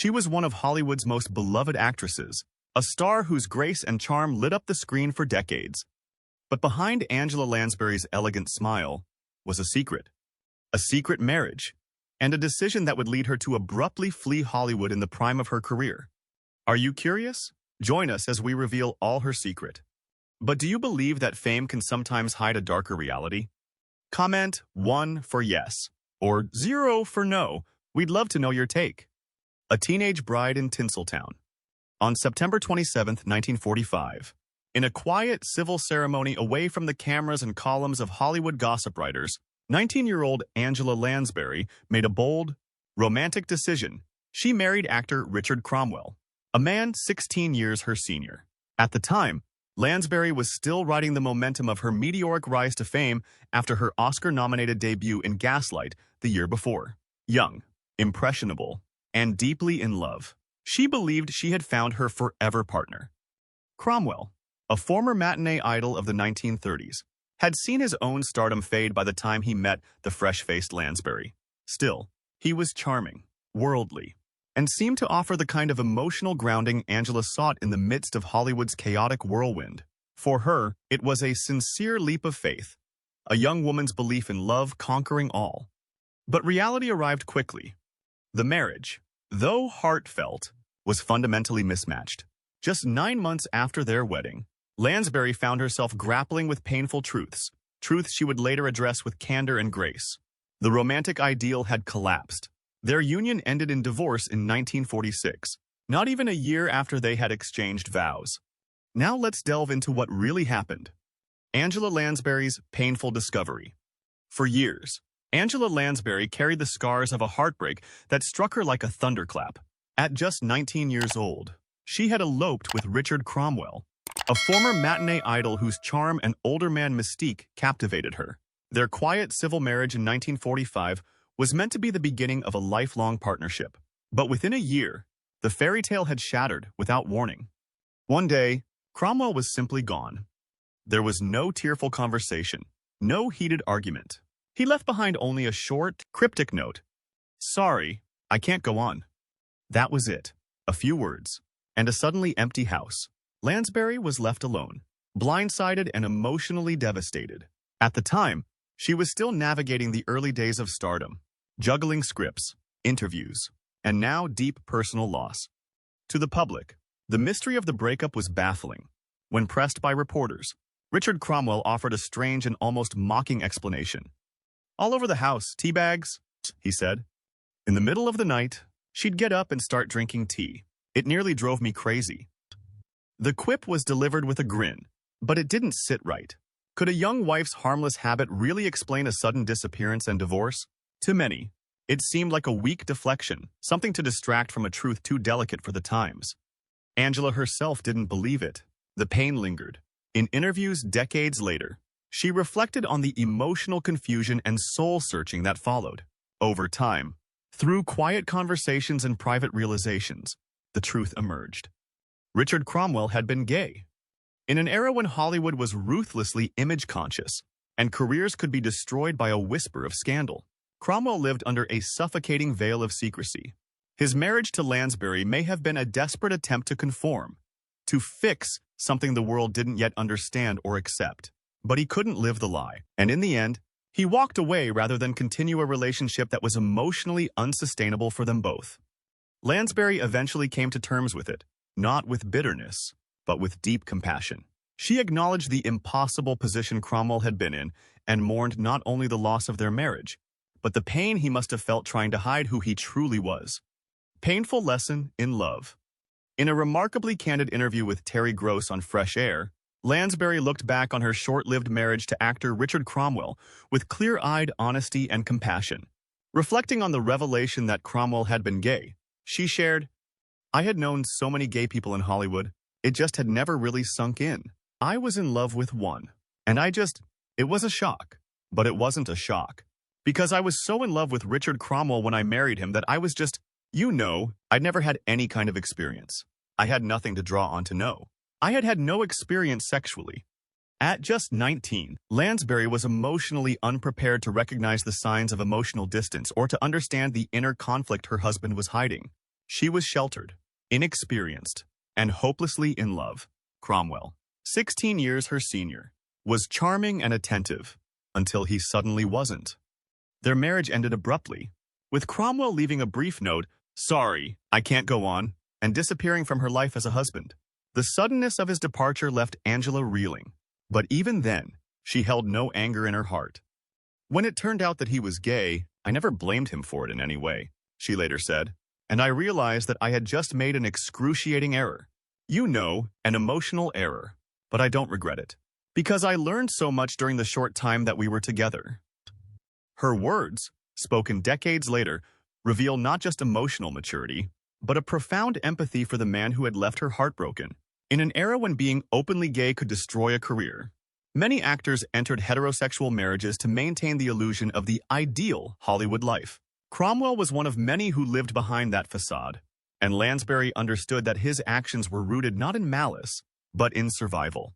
She was one of Hollywood's most beloved actresses, a star whose grace and charm lit up the screen for decades. But behind Angela Lansbury's elegant smile was a secret marriage, and a decision that would lead her to abruptly flee Hollywood in the prime of her career. Are you curious? Join us as we reveal all her secret. But do you believe that fame can sometimes hide a darker reality? Comment 1 for yes, or 0 for no. We'd love to know your take. A teenage bride in Tinseltown. On September 27, 1945, in a quiet civil ceremony away from the cameras and columns of Hollywood gossip writers, 19-year-old Angela Lansbury made a bold, romantic decision. She married actor Richard Cromwell, a man 16 years her senior. At the time, Lansbury was still riding the momentum of her meteoric rise to fame after her Oscar-nominated debut in Gaslight the year before. Young, impressionable, and deeply in love, she believed she had found her forever partner. Cromwell, a former matinee idol of the 1930s, had seen his own stardom fade by the time he met the fresh-faced Lansbury. Still, he was charming, worldly, and seemed to offer the kind of emotional grounding Angela sought in the midst of Hollywood's chaotic whirlwind. For her, it was a sincere leap of faith, a young woman's belief in love conquering all. But reality arrived quickly. The marriage, though heartfelt, was fundamentally mismatched. Just 9 months after their wedding, Lansbury found herself grappling with painful truths she would later address with candor and grace. The romantic ideal had collapsed. Their union ended in divorce in 1946, not even a year after they had exchanged vows. Now let's delve into what really happened. Angela Lansbury's painful discovery. For years, Angela Lansbury carried the scars of a heartbreak that struck her like a thunderclap. At just 19 years old, she had eloped with Richard Cromwell, a former matinee idol whose charm and older man mystique captivated her. Their quiet civil marriage in 1945 was meant to be the beginning of a lifelong partnership. But within a year, the fairy tale had shattered without warning. One day, Cromwell was simply gone. There was no tearful conversation, no heated argument. He left behind only a short, cryptic note. "Sorry, I can't go on." That was it. A few words, and a suddenly empty house. Lansbury was left alone, blindsided and emotionally devastated. At the time, she was still navigating the early days of stardom, juggling scripts, interviews, and now deep personal loss. To the public, the mystery of the breakup was baffling. When pressed by reporters, Richard Cromwell offered a strange and almost mocking explanation. "All over the house, tea bags," he said. In the middle of the night, she'd get up and start drinking tea. It nearly drove me crazy. The quip was delivered with a grin, but it didn't sit right. Could a young wife's harmless habit really explain a sudden disappearance and divorce? To many, it seemed like a weak deflection, something to distract from a truth too delicate for the times. Angela herself didn't believe it. The pain lingered. In interviews decades later, she reflected on the emotional confusion and soul-searching that followed. Over time, through quiet conversations and private realizations, the truth emerged. Richard Cromwell had been gay. In an era when Hollywood was ruthlessly image-conscious and careers could be destroyed by a whisper of scandal, Cromwell lived under a suffocating veil of secrecy. His marriage to Lansbury may have been a desperate attempt to conform, to fix something the world didn't yet understand or accept. But he couldn't live the lie, and in the end, he walked away rather than continue a relationship that was emotionally unsustainable for them both. Lansbury eventually came to terms with it, not with bitterness, but with deep compassion. She acknowledged the impossible position Cromwell had been in and mourned not only the loss of their marriage, but the pain he must have felt trying to hide who he truly was. Painful lesson in love. In a remarkably candid interview with Terry Gross on Fresh Air, Lansbury looked back on her short-lived marriage to actor Richard Cromwell with clear-eyed honesty and compassion. Reflecting on the revelation that Cromwell had been gay, she shared, "I had known so many gay people in Hollywood, it just had never really sunk in. I was in love with one, and it was a shock. But it wasn't a shock. Because I was so in love with Richard Cromwell when I married him that I was just, I'd never had any kind of experience. I had nothing to draw on to know. I had had no experience sexually." At just 19, Lansbury was emotionally unprepared to recognize the signs of emotional distance or to understand the inner conflict her husband was hiding. She was sheltered, inexperienced, and hopelessly in love. Cromwell, 16 years her senior, was charming and attentive, until he suddenly wasn't. Their marriage ended abruptly, with Cromwell leaving a brief note, "Sorry, I can't go on," and disappearing from her life as a husband. The suddenness of his departure left Angela reeling, but even then, she held no anger in her heart. "When it turned out that he was gay, I never blamed him for it in any way," she later said, "and I realized that I had just made an excruciating error. An emotional error, but I don't regret it, because I learned so much during the short time that we were together." Her words, spoken decades later, reveal not just emotional maturity, but a profound empathy for the man who had left her heartbroken. In an era when being openly gay could destroy a career, many actors entered heterosexual marriages to maintain the illusion of the ideal Hollywood life. Cromwell was one of many who lived behind that facade, and Lansbury understood that his actions were rooted not in malice, but in survival.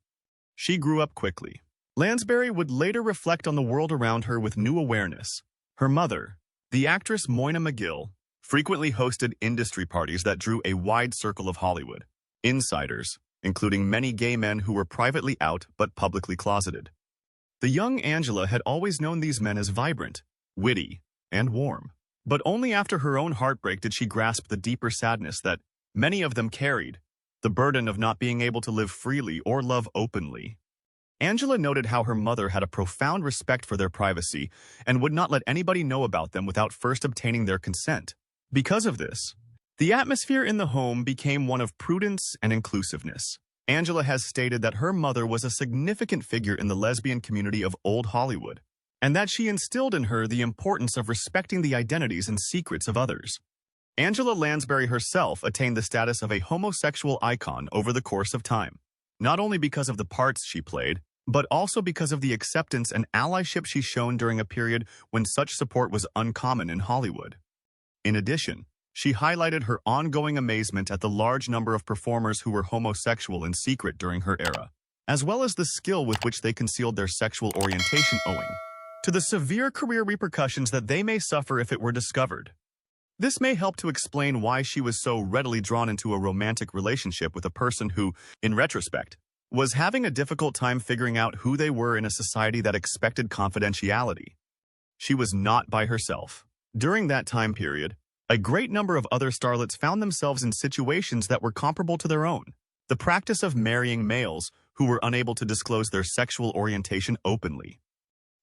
She grew up quickly. Lansbury would later reflect on the world around her with new awareness. Her mother, the actress Moyna McGill, frequently hosted industry parties that drew a wide circle of Hollywood insiders, including many gay men who were privately out but publicly closeted. The young Angela had always known these men as vibrant, witty, and warm. But only after her own heartbreak did she grasp the deeper sadness that many of them carried, the burden of not being able to live freely or love openly. Angela noted how her mother had a profound respect for their privacy and would not let anybody know about them without first obtaining their consent. Because of this, the atmosphere in the home became one of prudence and inclusiveness. Angela has stated that her mother was a significant figure in the lesbian community of Old Hollywood, and that she instilled in her the importance of respecting the identities and secrets of others. Angela Lansbury herself attained the status of a homosexual icon over the course of time, not only because of the parts she played, but also because of the acceptance and allyship she shown during a period when such support was uncommon in Hollywood. In addition, she highlighted her ongoing amazement at the large number of performers who were homosexual in secret during her era, as well as the skill with which they concealed their sexual orientation owing to the severe career repercussions that they may suffer if it were discovered. This may help to explain why she was so readily drawn into a romantic relationship with a person who, in retrospect, was having a difficult time figuring out who they were in a society that expected confidentiality. She was not by herself. During that time period, a great number of other starlets found themselves in situations that were comparable to their own. The practice of marrying males who were unable to disclose their sexual orientation openly.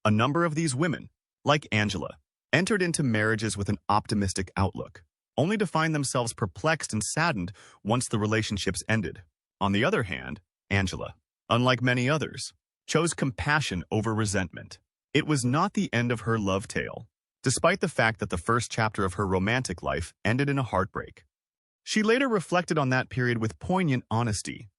A number of these women, like Angela, entered into marriages with an optimistic outlook, only to find themselves perplexed and saddened once the relationships ended. On the other hand, Angela, unlike many others, chose compassion over resentment. It was not the end of her love tale, despite the fact that the first chapter of her romantic life ended in a heartbreak. She later reflected on that period with poignant honesty.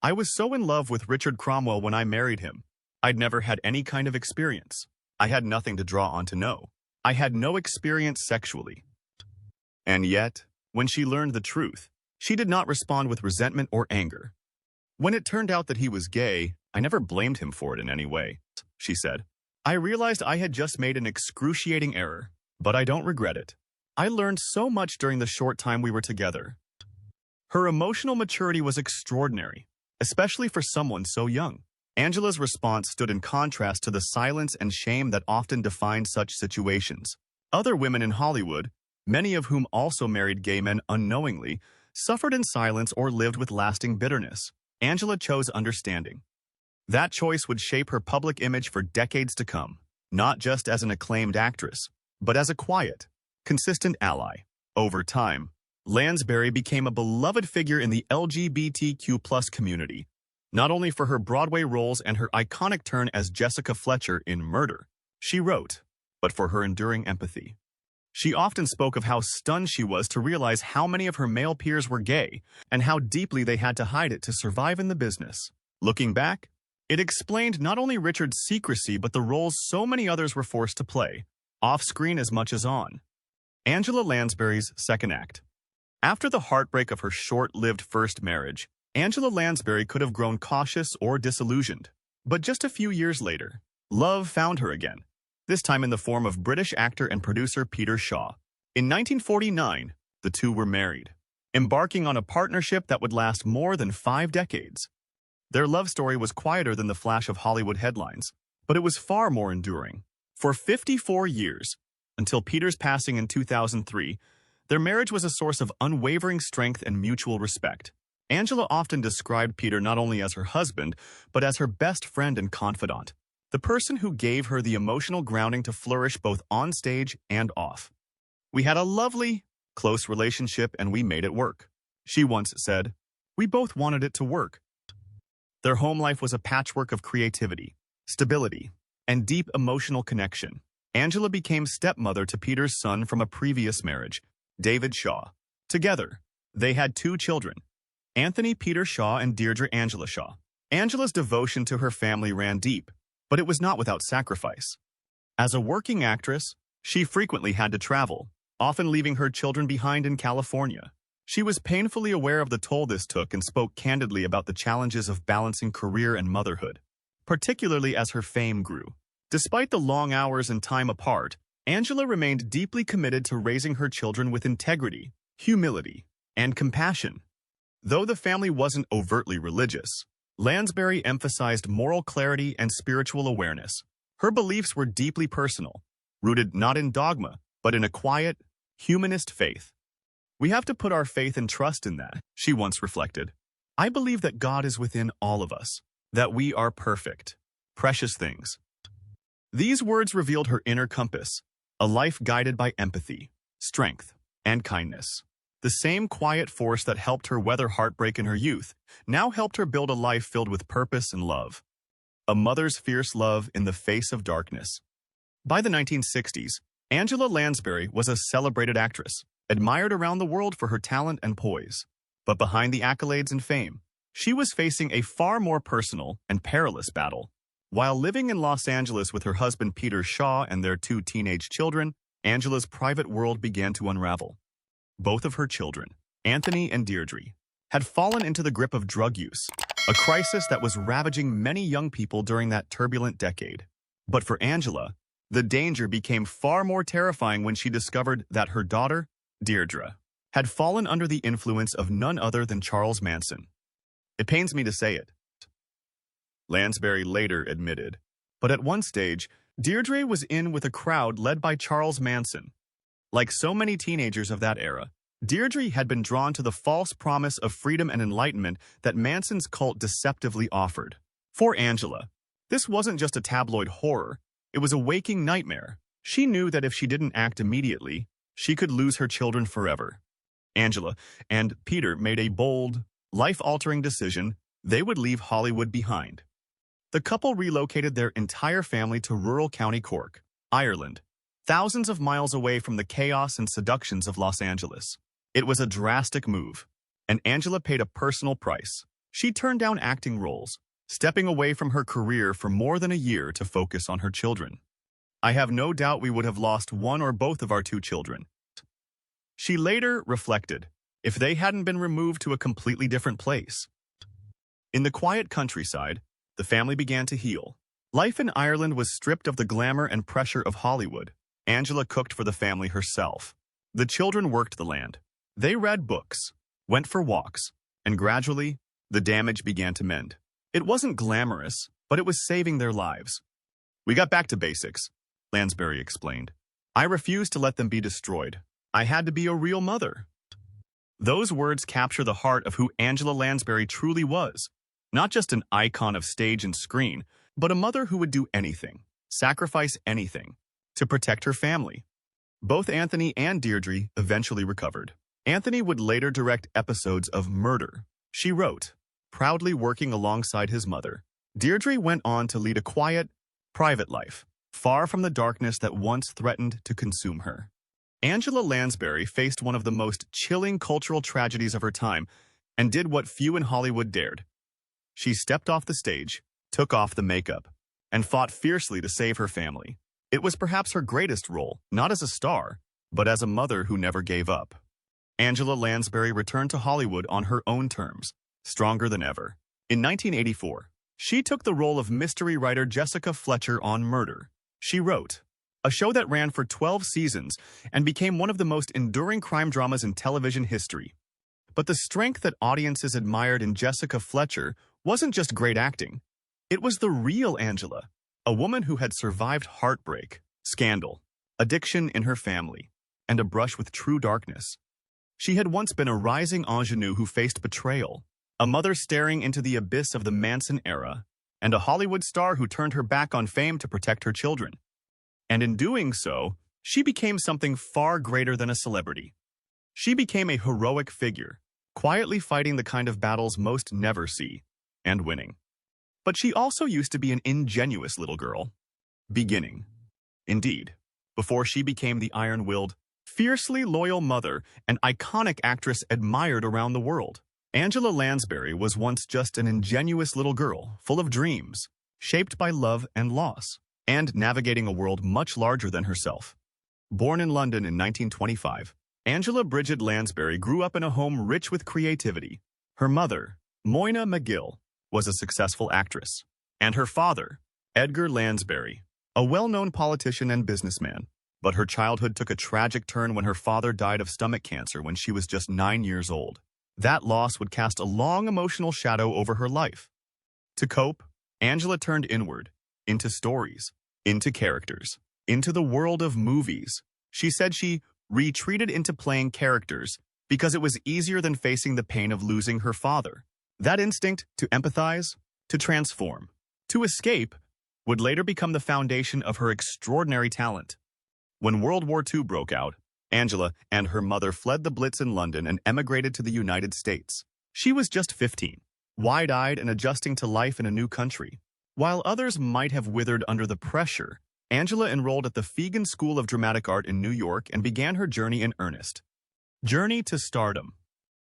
"I was so in love with Richard Cromwell when I married him. I'd never had any kind of experience. I had nothing to draw on to know. I had no experience sexually." And yet, when she learned the truth, she did not respond with resentment or anger. "When it turned out that he was gay, I never blamed him for it in any way," she said. "I realized I had just made an excruciating error, but I don't regret it. I learned so much during the short time we were together." Her emotional maturity was extraordinary, especially for someone so young. Angela's response stood in contrast to the silence and shame that often defined such situations. Other women in Hollywood, many of whom also married gay men unknowingly, suffered in silence or lived with lasting bitterness. Angela chose understanding. That choice would shape her public image for decades to come, not just as an acclaimed actress, but as a quiet, consistent ally. Over time, Lansbury became a beloved figure in the LGBTQ+ community, not only for her Broadway roles and her iconic turn as Jessica Fletcher in Murder, she wrote, but for her enduring empathy. She often spoke of how stunned she was to realize how many of her male peers were gay and how deeply they had to hide it to survive in the business. Looking back, it explained not only Richard's secrecy but the roles so many others were forced to play, off-screen as much as on. Angela Lansbury's second act. After the heartbreak of her short-lived first marriage, Angela Lansbury could have grown cautious or disillusioned. But just a few years later, love found her again, this time in the form of British actor and producer Peter Shaw. In 1949, the the two were married, embarking on a partnership that would last more than 5 decades. Their love story was quieter than the flash of Hollywood headlines, but it was far more enduring. For 54 years, until Peter's passing in 2003, their marriage was a source of unwavering strength and mutual respect. Angela often described Peter not only as her husband, but as her best friend and confidant, the person who gave her the emotional grounding to flourish both on stage and off. "We had a lovely, close relationship and we made it work," she once said. "We both wanted it to work." Their home life was a patchwork of creativity, stability, and deep emotional connection. Angela became stepmother to Peter's son from a previous marriage, David Shaw. Together, they had 2 children, Anthony Peter Shaw and Deirdre Angela Shaw. Angela's devotion to her family ran deep, but it was not without sacrifice. As a working actress, she frequently had to travel, often leaving her children behind in California. She was painfully aware of the toll this took and spoke candidly about the challenges of balancing career and motherhood, particularly as her fame grew. Despite the long hours and time apart, Angela remained deeply committed to raising her children with integrity, humility, and compassion. Though the family wasn't overtly religious, Lansbury emphasized moral clarity and spiritual awareness. Her beliefs were deeply personal, rooted not in dogma, but in a quiet, humanist faith. "We have to put our faith and trust in that," she once reflected. "I believe that God is within all of us, that we are perfect, precious things." These words revealed her inner compass, a life guided by empathy, strength, and kindness. The same quiet force that helped her weather heartbreak in her youth now helped her build a life filled with purpose and love. A mother's fierce love in the face of darkness. By the 1960s, Angela Lansbury was a celebrated actress, admired around the world for her talent and poise. But behind the accolades and fame, she was facing a far more personal and perilous battle. While living in Los Angeles with her husband Peter Shaw and their 2 teenage children, Angela's private world began to unravel. Both of her children, Anthony and Deirdre, had fallen into the grip of drug use, a crisis that was ravaging many young people during that turbulent decade. But for Angela, the danger became far more terrifying when she discovered that her daughter, Deirdre, had fallen under the influence of none other than Charles Manson. "It pains me to say it," Lansbury later admitted, but at one stage, Deirdre was in with a crowd led by Charles Manson. Like so many teenagers of that era, Deirdre had been drawn to the false promise of freedom and enlightenment that Manson's cult deceptively offered. For Angela, this wasn't just a tabloid horror, it was a waking nightmare. She knew that if she didn't act immediately, she could lose her children forever. Angela and Peter made a bold, life-altering decision: they would leave Hollywood behind. The couple relocated their entire family to rural County Cork, Ireland, thousands of miles away from the chaos and seductions of Los Angeles. It was a drastic move, and Angela paid a personal price. She turned down acting roles, stepping away from her career for more than a year to focus on her children. "I have no doubt we would have lost one or both of our 2 children," she later reflected, "if they hadn't been removed to a completely different place." In the quiet countryside, the family began to heal. Life in Ireland was stripped of the glamour and pressure of Hollywood. Angela cooked for the family herself. The children worked the land. They read books, went for walks, and gradually, the damage began to mend. It wasn't glamorous, but it was saving their lives. "We got back to basics," Lansbury explained. "I refused to let them be destroyed. I had to be a real mother." Those words capture the heart of who Angela Lansbury truly was. Not just an icon of stage and screen, but a mother who would do anything, sacrifice anything, to protect her family. Both Anthony and Deirdre eventually recovered. Anthony would later direct episodes of Murder, she wrote, proudly working alongside his mother. Deirdre went on to lead a quiet, private life, far from the darkness that once threatened to consume her. Angela Lansbury faced one of the most chilling cultural tragedies of her time and did what few in Hollywood dared. She stepped off the stage, took off the makeup, and fought fiercely to save her family. It was perhaps her greatest role, not as a star, but as a mother who never gave up. Angela Lansbury returned to Hollywood on her own terms, stronger than ever. In 1984, she took the role of mystery writer Jessica Fletcher on Murder. She wrote, a show that ran for 12 seasons and became one of the most enduring crime dramas in television history. But the strength that audiences admired in Jessica Fletcher wasn't just great acting. It was the real Angela, a woman who had survived heartbreak, scandal, addiction in her family, and a brush with true darkness. She had once been a rising ingenue who faced betrayal, a mother staring into the abyss of the Manson era, and a Hollywood star who turned her back on fame to protect her children. And in doing so, she became something far greater than a celebrity. She became a heroic figure, quietly fighting the kind of battles most never see, and winning. But she also used to be an ingenuous little girl. Beginning. Indeed, before she became the iron-willed, fiercely loyal mother and iconic actress admired around the world. Angela Lansbury was once just an ingenuous little girl, full of dreams, shaped by love and loss, and navigating a world much larger than herself. Born in London in 1925, Angela Bridget Lansbury grew up in a home rich with creativity. Her mother, Moyna McGill, was a successful actress, and her father, Edgar Lansbury, a well-known politician and businessman. But her childhood took a tragic turn when her father died of stomach cancer when she was just 9 years old. That loss would cast a long emotional shadow over her life. To cope, Angela turned inward, into stories, into characters, into the world of movies. She said she retreated into playing characters because it was easier than facing the pain of losing her father. That instinct to empathize, to transform, to escape, would later become the foundation of her extraordinary talent. When World War II broke out, Angela and her mother fled the Blitz in London and emigrated to the United States. She was just 15, wide-eyed and adjusting to life in a new country. While others might have withered under the pressure, Angela enrolled at the Fegan School of Dramatic Art in New York and began her journey in earnest. Journey to stardom.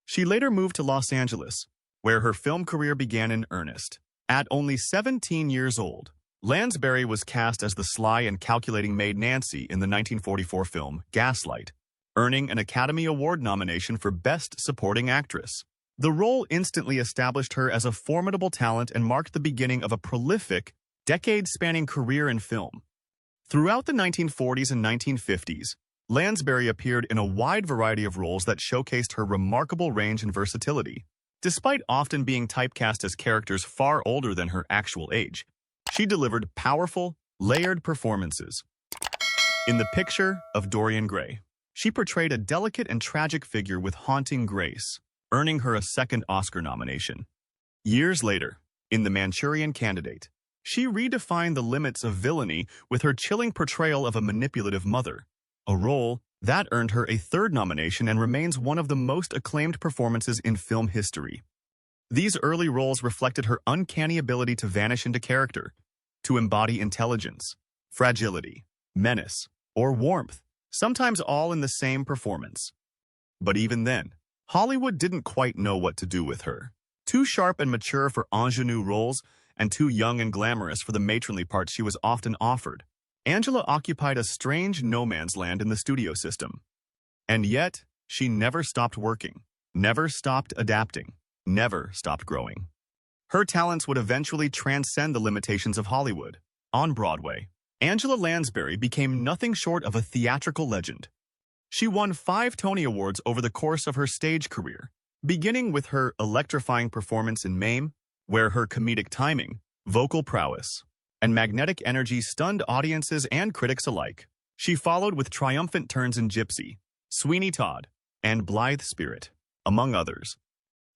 She later moved to Los Angeles, where her film career began in earnest. At only 17 years old, Lansbury was cast as the sly and calculating maid Nancy in the 1944 film Gaslight, earning an Academy Award nomination for Best Supporting Actress. The role instantly established her as a formidable talent and marked the beginning of a prolific, decade-spanning career in film. Throughout the 1940s and 1950s, Lansbury appeared in a wide variety of roles that showcased her remarkable range and versatility. Despite often being typecast as characters far older than her actual age, she delivered powerful, layered performances. In The Picture of Dorian Gray, she portrayed a delicate and tragic figure with haunting grace, earning her a second Oscar nomination. Years later, in The Manchurian Candidate, she redefined the limits of villainy with her chilling portrayal of a manipulative mother, a role that earned her a third nomination and remains one of the most acclaimed performances in film history. These early roles reflected her uncanny ability to vanish into character, to embody intelligence, fragility, menace, or warmth, sometimes all in the same performance. But even then, Hollywood didn't quite know what to do with her. Too sharp and mature for ingenue roles, and too young and glamorous for the matronly parts she was often offered, Angela occupied a strange no-man's land in the studio system. And yet, she never stopped working, never stopped adapting, never stopped growing. Her talents would eventually transcend the limitations of Hollywood. On Broadway, Angela Lansbury became nothing short of a theatrical legend. She won 5 Tony Awards over the course of her stage career, beginning with her electrifying performance in Mame, where her comedic timing, vocal prowess, and magnetic energy stunned audiences and critics alike. She followed with triumphant turns in Gypsy, Sweeney Todd, and Blithe Spirit, among others.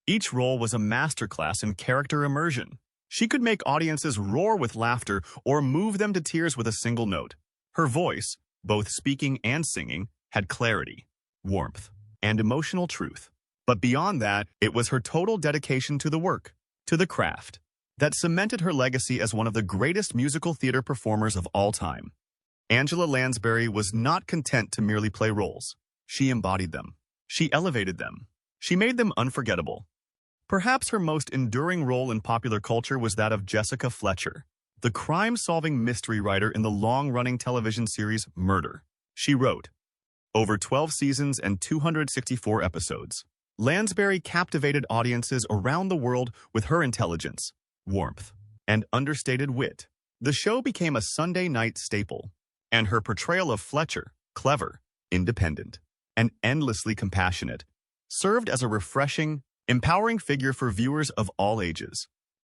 Each role was a masterclass in character immersion. She could make audiences roar with laughter or move them to tears with a single note. Her voice, both speaking and singing, had clarity, warmth, and emotional truth. But beyond that, it was her total dedication to the work, to the craft, that cemented her legacy as one of the greatest musical theater performers of all time. Angela Lansbury was not content to merely play roles. She embodied them. She elevated them. She made them unforgettable. Perhaps her most enduring role in popular culture was that of Jessica Fletcher, the crime-solving mystery writer in the long-running television series Murder. She wrote, over 12 seasons and 264 episodes, Lansbury captivated audiences around the world with her intelligence, warmth, and understated wit. The show became a Sunday night staple, and her portrayal of Fletcher, clever, independent, and endlessly compassionate, served as a refreshing, empowering figure for viewers of all ages.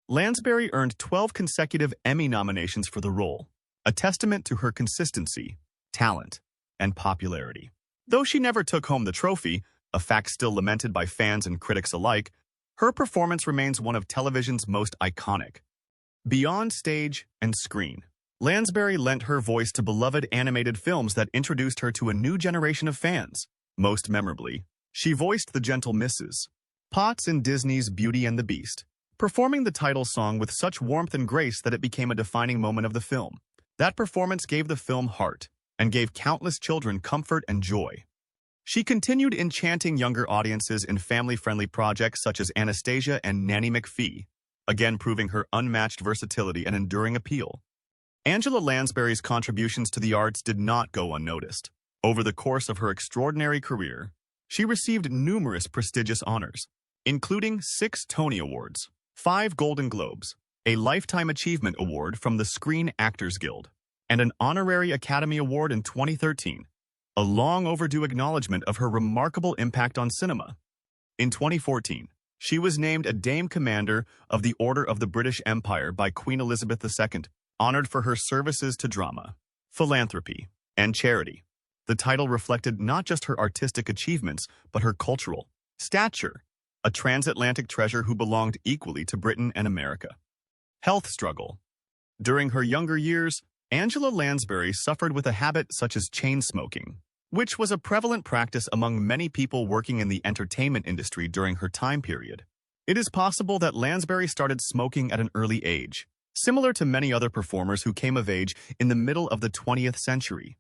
Lansbury earned 12 consecutive Emmy nominations for the role, a testament to her consistency, talent, and popularity. Though she never took home the trophy, a fact still lamented by fans and critics alike, her performance remains one of television's most iconic. Beyond stage and screen, Lansbury lent her voice to beloved animated films that introduced her to a new generation of fans. Most memorably, she voiced the gentle Mrs. Potts in Disney's Beauty and the Beast, performing the title song with such warmth and grace that it became a defining moment of the film. That performance gave the film heart and gave countless children comfort and joy. She continued enchanting younger audiences in family-friendly projects such as Anastasia and Nanny McPhee, again proving her unmatched versatility and enduring appeal. Angela Lansbury's contributions to the arts did not go unnoticed. Over the course of her extraordinary career, she received numerous prestigious honors, including 6 Tony Awards, 5 Golden Globes, a Lifetime Achievement Award from the Screen Actors Guild, and an Honorary Academy Award in 2013, a long overdue acknowledgement of her remarkable impact on cinema. In 2014, she was named a Dame Commander of the Order of the British Empire by Queen Elizabeth II, honored for her services to drama, philanthropy, and charity. The title reflected not just her artistic achievements, but her cultural stature, a transatlantic treasure who belonged equally to Britain and America. Health struggle. During her younger years, Angela Lansbury suffered with a habit such as chain smoking, which was a prevalent practice among many people working in the entertainment industry during her time period. It is possible that Lansbury started smoking at an early age, similar to many other performers who came of age in the middle of the 20th century.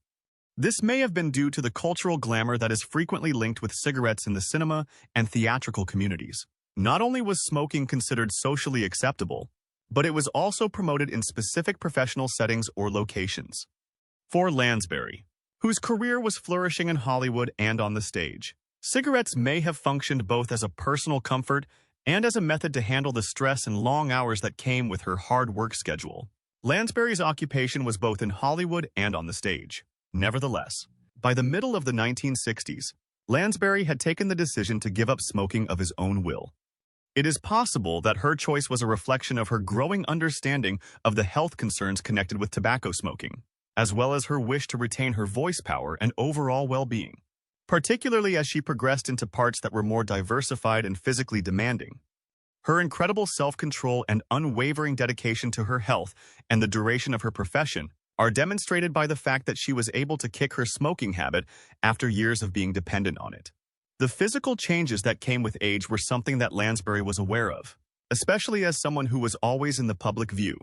This may have been due to the cultural glamour that is frequently linked with cigarettes in the cinema and theatrical communities. Not only was smoking considered socially acceptable, but it was also promoted in specific professional settings or locations. For Lansbury, whose career was flourishing in Hollywood and on the stage, cigarettes may have functioned both as a personal comfort and as a method to handle the stress and long hours that came with her hard work schedule. Lansbury's occupation was both in Hollywood and on the stage. Nevertheless, by the middle of the 1960s, Lansbury had taken the decision to give up smoking of his own will. It is possible that her choice was a reflection of her growing understanding of the health concerns connected with tobacco smoking, as well as her wish to retain her voice power and overall well-being, particularly as she progressed into parts that were more diversified and physically demanding. Her incredible self-control and unwavering dedication to her health and the duration of her profession are demonstrated by the fact that she was able to kick her smoking habit after years of being dependent on it. The physical changes that came with age were something that Lansbury was aware of, especially as someone who was always in the public view.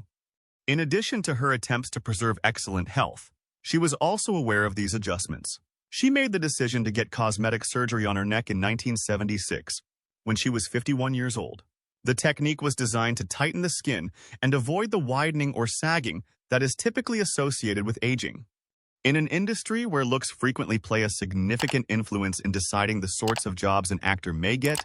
In addition to her attempts to preserve excellent health, she was also aware of these adjustments. She made the decision to get cosmetic surgery on her neck in 1976, when she was 51 years old. The technique was designed to tighten the skin and avoid the widening or sagging that is typically associated with aging. In an industry where looks frequently play a significant influence in deciding the sorts of jobs an actor may get,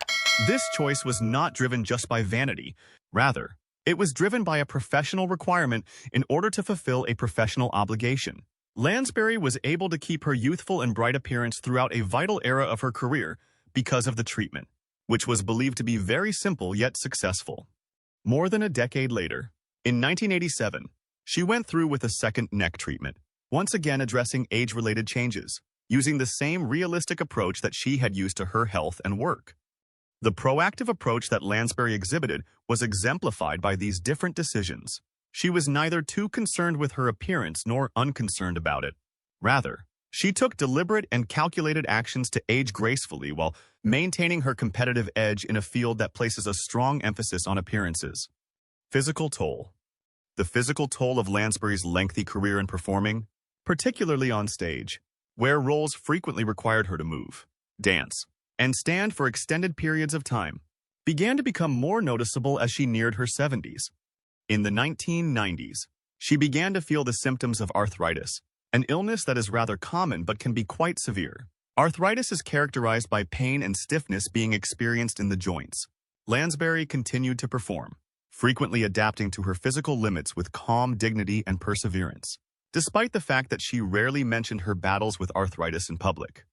this choice was not driven just by vanity. Rather, it was driven by a professional requirement in order to fulfill a professional obligation. Lansbury was able to keep her youthful and bright appearance throughout a vital era of her career because of the treatment, which was believed to be very simple yet successful. More than a decade later, in 1987, she went through with a second neck treatment, once again addressing age-related changes, using the same realistic approach that she had used to her health and work. The proactive approach that Lansbury exhibited was exemplified by these different decisions. She was neither too concerned with her appearance nor unconcerned about it. Rather, she took deliberate and calculated actions to age gracefully while maintaining her competitive edge in a field that places a strong emphasis on appearances. Physical toll. The physical toll of Lansbury's lengthy career in performing, particularly on stage, where roles frequently required her to move, dance, and stand for extended periods of time, began to become more noticeable as she neared her 70s. In the 1990s, she began to feel the symptoms of arthritis, an illness that is rather common but can be quite severe. Arthritis is characterized by pain and stiffness being experienced in the joints. Lansbury continued to perform, frequently adapting to her physical limits with calm dignity and perseverance. despite the fact that she rarely mentioned her battles with arthritis in public.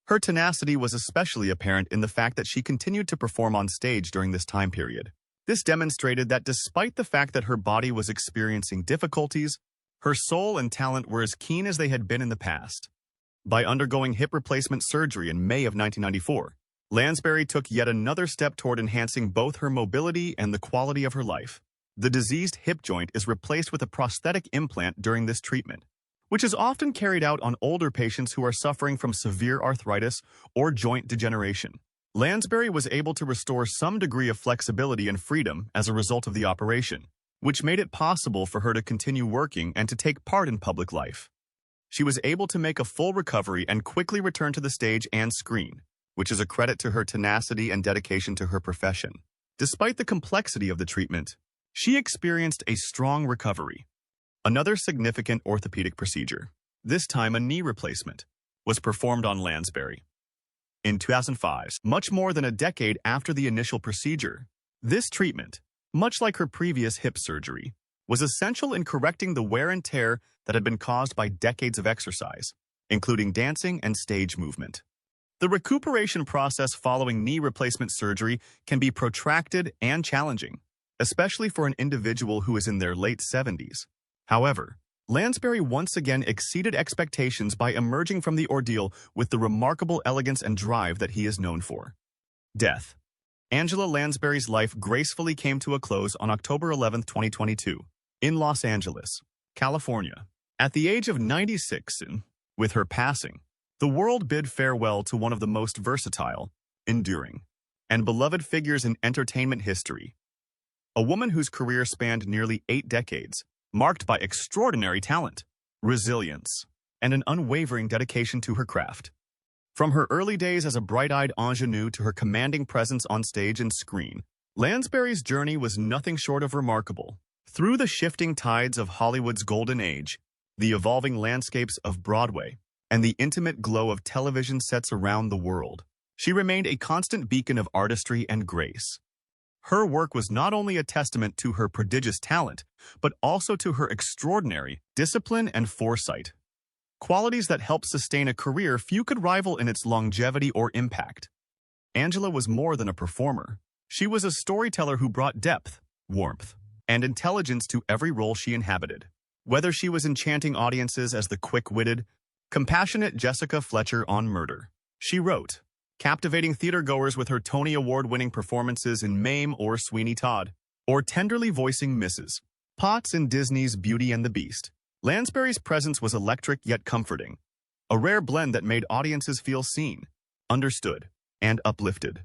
Her tenacity was especially apparent in the fact that she continued to perform on stage during this time period. This demonstrated that despite the fact that her body was experiencing difficulties, her soul and talent were as keen as they had been in the past. By undergoing hip replacement surgery in May of 1994, Lansbury took yet another step toward enhancing both her mobility and the quality of her life. The diseased hip joint is replaced with a prosthetic implant during this treatment, which is often carried out on older patients who are suffering from severe arthritis or joint degeneration. Lansbury was able to restore some degree of flexibility and freedom as a result of the operation, which made it possible for her to continue working and to take part in public life. She was able to make a full recovery and quickly return to the stage and screen, which is a credit to her tenacity and dedication to her profession. Despite the complexity of the treatment, she experienced a strong recovery. Another significant orthopedic procedure, this time a knee replacement, was performed on Lansbury. In 2005, much more than a decade after the initial procedure, this treatment, much like her previous hip surgery, was essential in correcting the wear and tear that had been caused by decades of exercise, including dancing and stage movement. The recuperation process following knee replacement surgery can be protracted and challenging, especially for an individual who is in their late 70s. However, Lansbury once again exceeded expectations by emerging from the ordeal with the remarkable elegance and drive that he is known for. Death. Angela Lansbury's life gracefully came to a close on October 11, 2022, in Los Angeles, California. At the age of 96, with her passing, the world bid farewell to one of the most versatile, enduring, and beloved figures in entertainment history. A woman whose career spanned nearly 8 decades, marked by extraordinary talent, resilience, and an unwavering dedication to her craft. From her early days as a bright-eyed ingenue to her commanding presence on stage and screen, Lansbury's journey was nothing short of remarkable. Through the shifting tides of Hollywood's golden age, the evolving landscapes of Broadway, and the intimate glow of television sets around the world, she remained a constant beacon of artistry and grace. Her work was not only a testament to her prodigious talent, but also to her extraordinary discipline and foresight, qualities that helped sustain a career few could rival in its longevity or impact. Angela was more than a performer. She was a storyteller who brought depth, warmth, and intelligence to every role she inhabited. Whether she was enchanting audiences as the quick-witted, compassionate Jessica Fletcher on Murder, she wrote, captivating theatergoers with her Tony Award-winning performances in Mame or Sweeney Todd, or tenderly voicing Mrs. Potts in Disney's Beauty and the Beast. Lansbury's presence was electric yet comforting, a rare blend that made audiences feel seen, understood, and uplifted.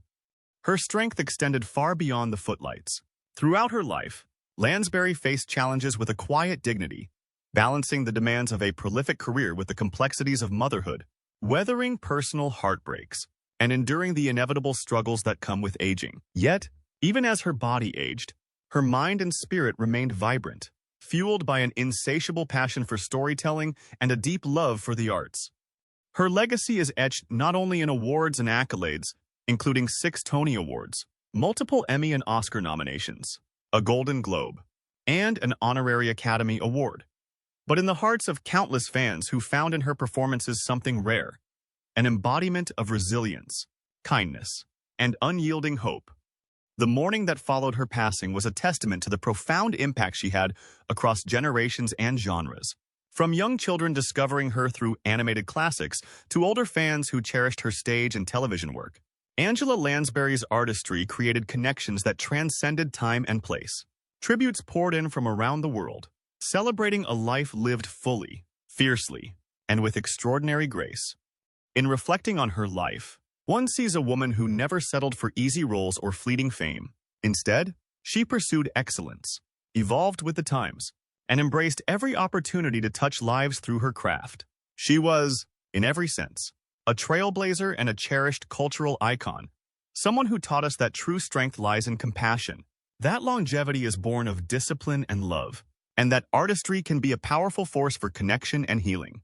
Her strength extended far beyond the footlights. Throughout her life, Lansbury faced challenges with a quiet dignity, balancing the demands of a prolific career with the complexities of motherhood, weathering personal heartbreaks, and enduring the inevitable struggles that come with aging. Yet, even as her body aged, her mind and spirit remained vibrant, fueled by an insatiable passion for storytelling and a deep love for the arts. Her legacy is etched not only in awards and accolades, including 6 Tony Awards, multiple Emmy and Oscar nominations, a Golden Globe, and an honorary Academy Award, but in the hearts of countless fans who found in her performances something rare, an embodiment of resilience, kindness, and unyielding hope. The mourning that followed her passing was a testament to the profound impact she had across generations and genres. From young children discovering her through animated classics to older fans who cherished her stage and television work, Angela Lansbury's artistry created connections that transcended time and place. Tributes poured in from around the world, celebrating a life lived fully, fiercely, and with extraordinary grace. In reflecting on her life, one sees a woman who never settled for easy roles or fleeting fame. Instead, she pursued excellence, evolved with the times, and embraced every opportunity to touch lives through her craft. She was, in every sense, a trailblazer and a cherished cultural icon, someone who taught us that true strength lies in compassion, that longevity is born of discipline and love, and that artistry can be a powerful force for connection and healing.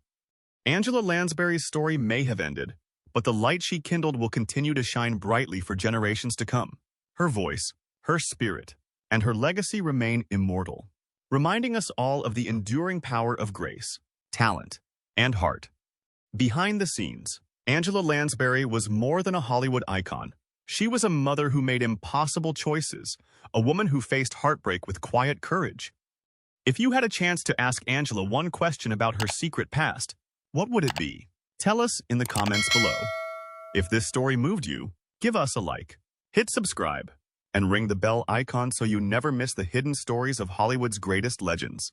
Angela Lansbury's story may have ended, but the light she kindled will continue to shine brightly for generations to come. Her voice, her spirit, and her legacy remain immortal, reminding us all of the enduring power of grace, talent, and heart. Behind the scenes, Angela Lansbury was more than a Hollywood icon. She was a mother who made impossible choices, a woman who faced heartbreak with quiet courage. If you had a chance to ask Angela one question about her secret past, what would it be? Tell us in the comments below. If this story moved you, give us a like, hit subscribe, and ring the bell icon so you never miss the hidden stories of Hollywood's greatest legends.